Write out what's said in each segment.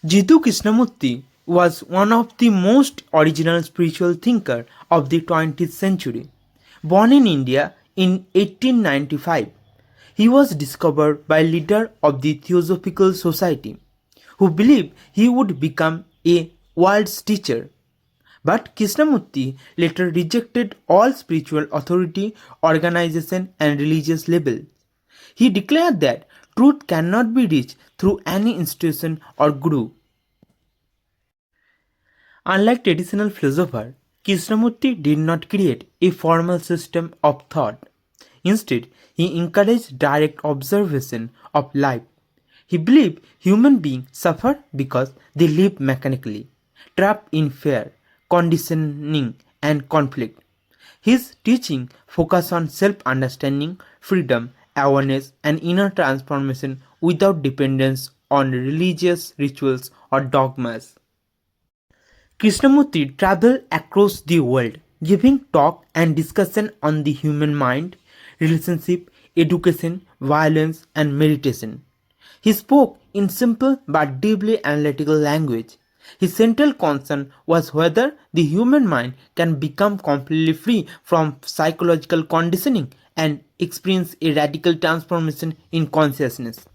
Jiddu Krishnamurti was one of the most original spiritual thinkers of the 20th century. Born in India in 1895, he was discovered by a leader of the Theosophical Society who believed he would become a world's teacher. But Krishnamurti later rejected all spiritual authority, organization, and religious labels. He declared that truth cannot be reached through any institution or guru. Unlike traditional philosophers, Krishnamurti did not create a formal system of thought. Instead, he encouraged direct observation of life. He believed human beings suffer because they live mechanically, trapped in fear, conditioning, and conflict. His teaching focused on self-understanding, freedom, awareness, and inner transformation without dependence on religious rituals or dogmas. Krishnamurti traveled across the world, giving talk and discussion on the human mind, relationship, education, violence, and meditation. He spoke in simple but deeply analytical language. His central concern was whether the human mind can become completely free from psychological conditioning and experience a radical transformation in consciousness.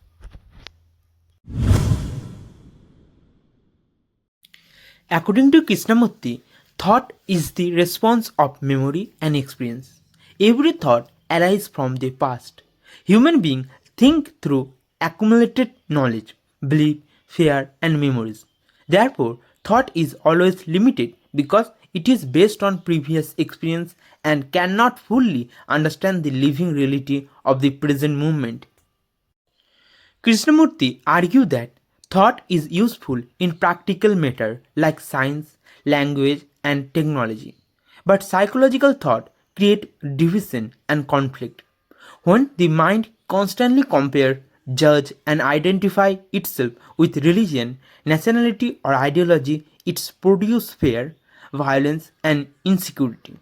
According to Krishnamurti, thought is the response of memory and experience. Every thought arises from the past. Human beings think through accumulated knowledge, belief, fear, and memories. Therefore, thought is always limited because it is based on previous experience and cannot fully understand the living reality of the present moment. Krishnamurti argued that thought is useful in practical matter like science, language, and technology. But psychological thought creates division and conflict. When the mind constantly compares, judge, and identify itself with religion, nationality, or ideology, it produces fear, violence, and insecurity.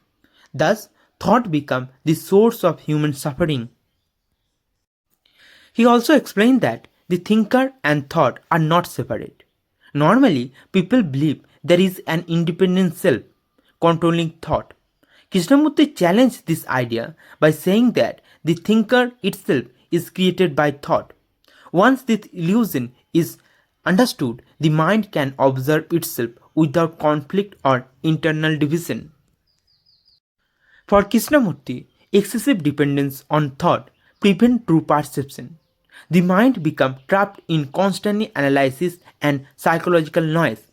Thus, thought becomes the source of human suffering. He also explained that the thinker and thought are not separate. Normally, people believe there is an independent self controlling thought. Krishnamurti challenged this idea by saying that the thinker itself is created by thought. Once this illusion is understood, the mind can observe itself without conflict or internal division. For Krishnamurti, excessive dependence on thought prevents true perception. The mind becomes trapped in constant analysis and psychological noise.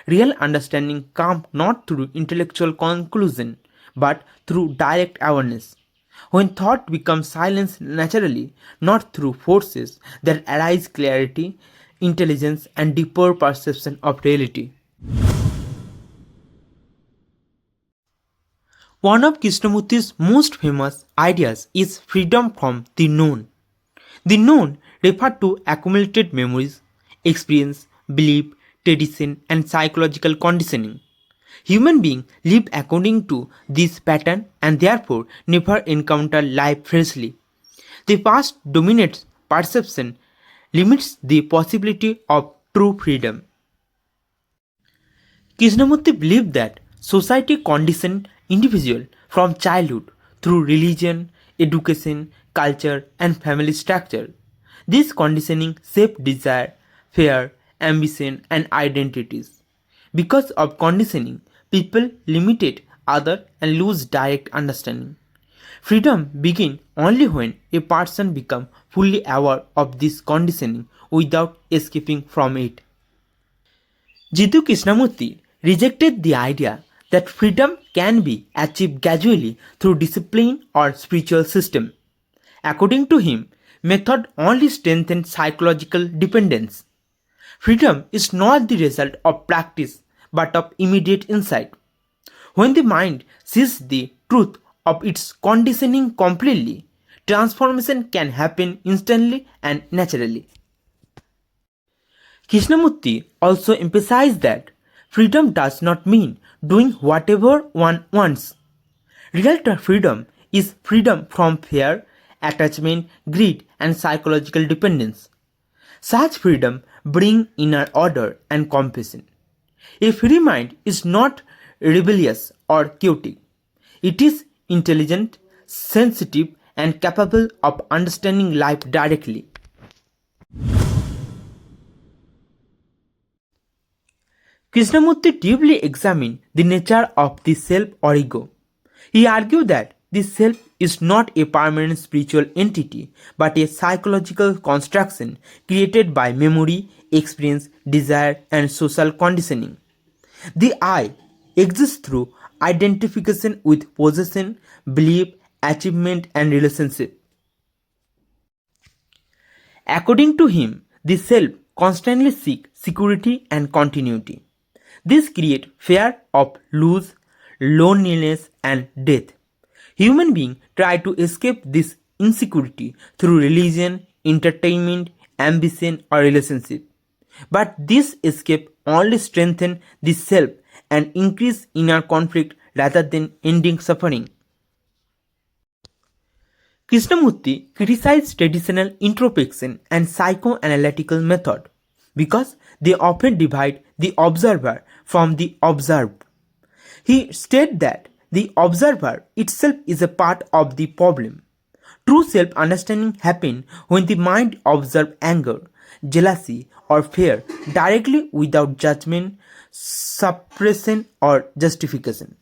Real understanding comes not through intellectual conclusion, but through direct awareness. When thought becomes silenced naturally, not through forces, there arise clarity, intelligence, and deeper perception of reality. One of Krishnamurti's most famous ideas is freedom from the known. The known refer to accumulated memories, experience, belief, tradition, and psychological conditioning. Human beings live according to this pattern and therefore never encounter life freshly. The past dominates perception, limits the possibility of true freedom. Krishnamurti believed that society conditioned individuals from childhood through religion, education, culture, and family structure. This conditioning shaped desire, fear, ambition, and identities. Because of conditioning, people limited others and lose direct understanding. Freedom begins only when a person becomes fully aware of this conditioning without escaping from it. Jiddu Krishnamurti rejected the idea that freedom can be achieved gradually through discipline or spiritual system. According to him, method only strengthens psychological dependence. Freedom is not the result of practice but of immediate insight. When the mind sees the truth of its conditioning completely, transformation can happen instantly and naturally. Krishnamurti also emphasized that freedom does not mean doing whatever one wants. Real freedom is freedom from fear, attachment, greed, and psychological dependence. Such freedom bring inner order and compassion. A free mind is not rebellious or chaotic. It is intelligent, sensitive, and capable of understanding life directly. Krishnamurti deeply examined the nature of the self or ego. He argued that the self is not a permanent spiritual entity but a psychological construction created by memory, experience, desire, and social conditioning. The I exists through identification with possession, belief, achievement, and relationship. According to him, the self constantly seeks security and continuity. This creates fear of loss, loneliness, and death. Human beings try to escape this insecurity through religion, entertainment, ambition, or relationship. But this escape only strengthens the self and increase inner conflict rather than ending suffering. Krishnamurti criticized traditional introspection and psychoanalytical method because they often divide the observer from the observed. He stated that the observer itself is a part of the problem. True self-understanding happens when the mind observes anger, jealousy, or fear directly without judgment, suppression, or justification.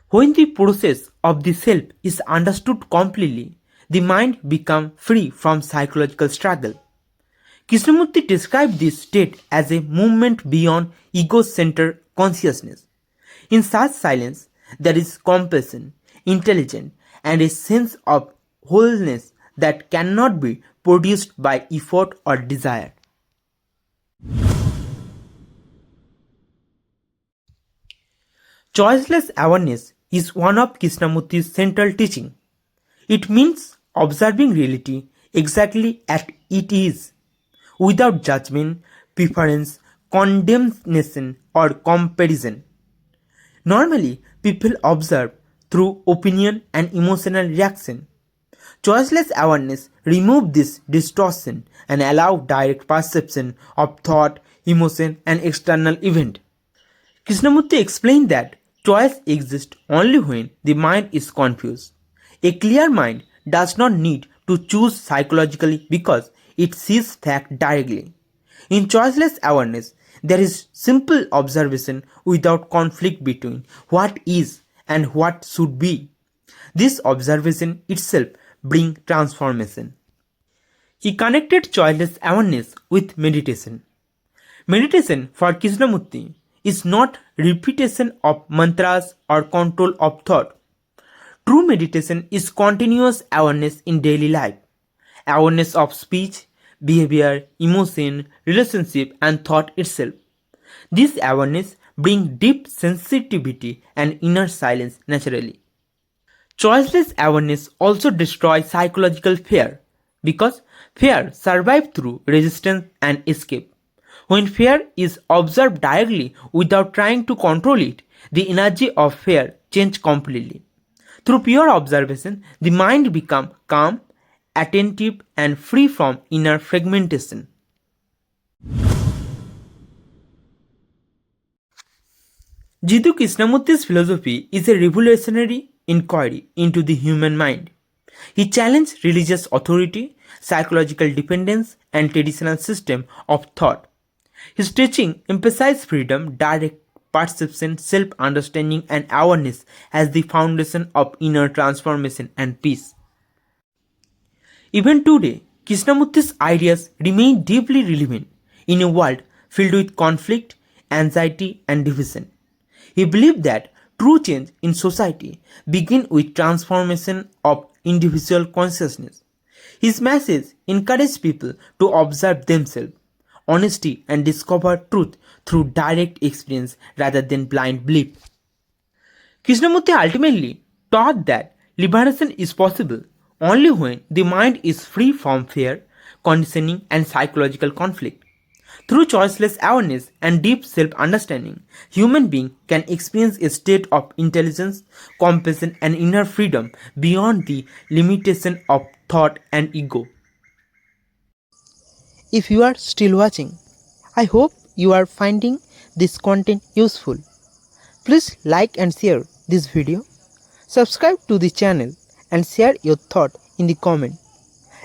When the process of the self is understood completely, the mind becomes free from psychological struggle. Krishnamurti described this state as a movement beyond ego-centered consciousness. In such silence, there is compassion, intelligence, and a sense of wholeness that cannot be produced by effort or desire. Choiceless awareness is one of Krishnamurti's central teaching. It means observing reality exactly as it is, without judgment, preference, condemnation, or comparison. Normally, people observe through opinion and emotional reaction. Choiceless awareness removes this distortion and allows direct perception of thought, emotion, and external event. Krishnamurti explained that choice exists only when the mind is confused. A clear mind does not need to choose psychologically because it sees fact directly. In choiceless awareness, there is simple observation without conflict between what is and what should be. This observation itself brings transformation. He connected choiceless awareness with meditation. Meditation for Krishnamurti is not repetition of mantras or control of thought. True meditation is continuous awareness in daily life. Awareness of speech, behavior, emotion, relationship, and thought itself. This awareness brings deep sensitivity and inner silence naturally. Choiceless awareness also destroys psychological fear because fear survives through resistance and escape. When fear is observed directly without trying to control it, the energy of fear changes completely. Through pure observation, the mind becomes calm, attentive, and free from inner fragmentation. Jiddu Krishnamurti's philosophy is a revolutionary inquiry into the human mind. He challenged religious authority, psychological dependence, and traditional system of thought. His teaching emphasized freedom, direct perception, self-understanding, and awareness as the foundation of inner transformation and peace. Even today, Krishnamurti's ideas remain deeply relevant in a world filled with conflict, anxiety, and division. He believed that true change in society begins with transformation of individual consciousness. His message encouraged people to observe themselves, honesty, and discover truth through direct experience rather than blind belief. Krishnamurti ultimately taught that liberation is possible only when the mind is free from fear, conditioning, and psychological conflict. Through choiceless awareness and deep self-understanding, human beings can experience a state of intelligence, compassion, and inner freedom beyond the limitation of thought and ego. if you are still watching. I hope you are finding this content useful. Please like and share this video. Subscribe to the channel and share your thought in the comment.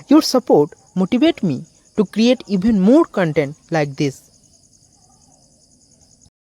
Your support motivates me to create even more content like this.